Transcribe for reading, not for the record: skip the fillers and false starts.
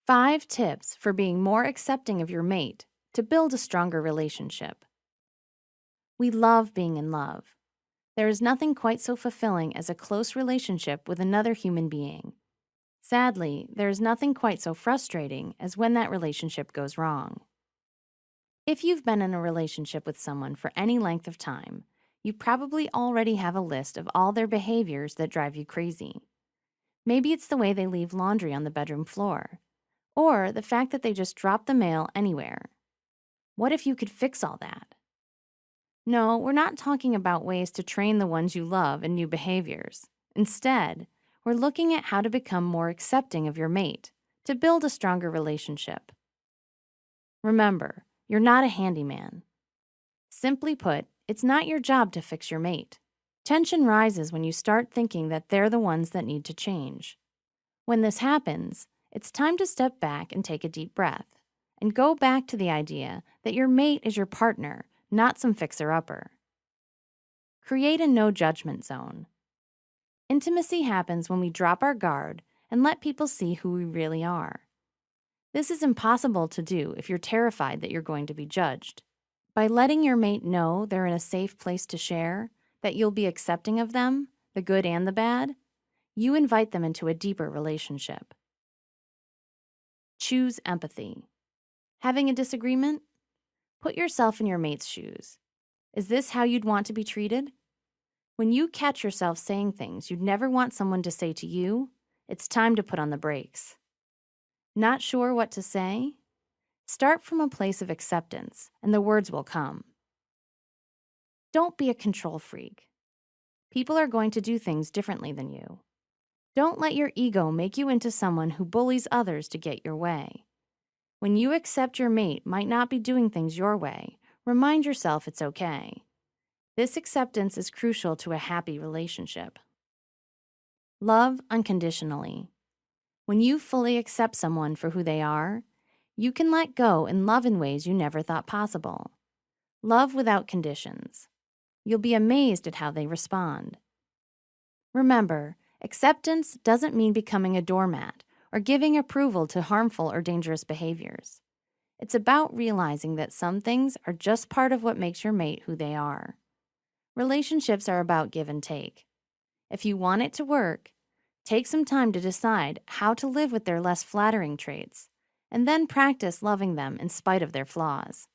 5 tips for being more accepting of your mate to build a stronger relationship. We love being in love. There is nothing quite so fulfilling as a close relationship with another human being. Sadly, there is nothing quite so frustrating as when that relationship goes wrong. If you've been in a relationship with someone for any length of time, you probably already have a list of all their behaviors that drive you crazy. Maybe it's the way they leave laundry on the bedroom floor, or the fact that they just drop the mail anywhere. What if you could fix all that? No, we're not talking about ways to train the ones you love in new behaviors. Instead, we're looking at how to become more accepting of your mate to build a stronger relationship. Remember, you're not a handyman. Simply put, it's not your job to fix your mate. Tension rises when you start thinking that they're the ones that need to change. When this happens, it's time to step back and take a deep breath and go back to the idea that your mate is your partner, not some fixer-upper. Create a no-judgment zone. Intimacy happens when we drop our guard and let people see who we really are. This is impossible to do if you're terrified that you're going to be judged. By letting your mate know they're in a safe place to share, that you'll be accepting of them, the good and the bad, you invite them into a deeper relationship. Choose empathy. Having a disagreement? Put yourself in your mate's shoes. Is this how you'd want to be treated? When you catch yourself saying things you'd never want someone to say to you, it's time to put on the brakes. Not sure what to say? Start from a place of acceptance, and the words will come. Don't be a control freak. People are going to do things differently than you. Don't let your ego make you into someone who bullies others to get your way. When you accept your mate might not be doing things your way, remind yourself it's okay. This acceptance is crucial to a happy relationship. Love unconditionally. When you fully accept someone for who they are, you can let go and love in ways you never thought possible. Love without conditions. You'll be amazed at how they respond. Remember, acceptance doesn't mean becoming a doormat or giving approval to harmful or dangerous behaviors. It's about realizing that some things are just part of what makes your mate who they are. Relationships are about give and take. If you want it to work, take some time to decide how to live with their less flattering traits, and then practice loving them in spite of their flaws.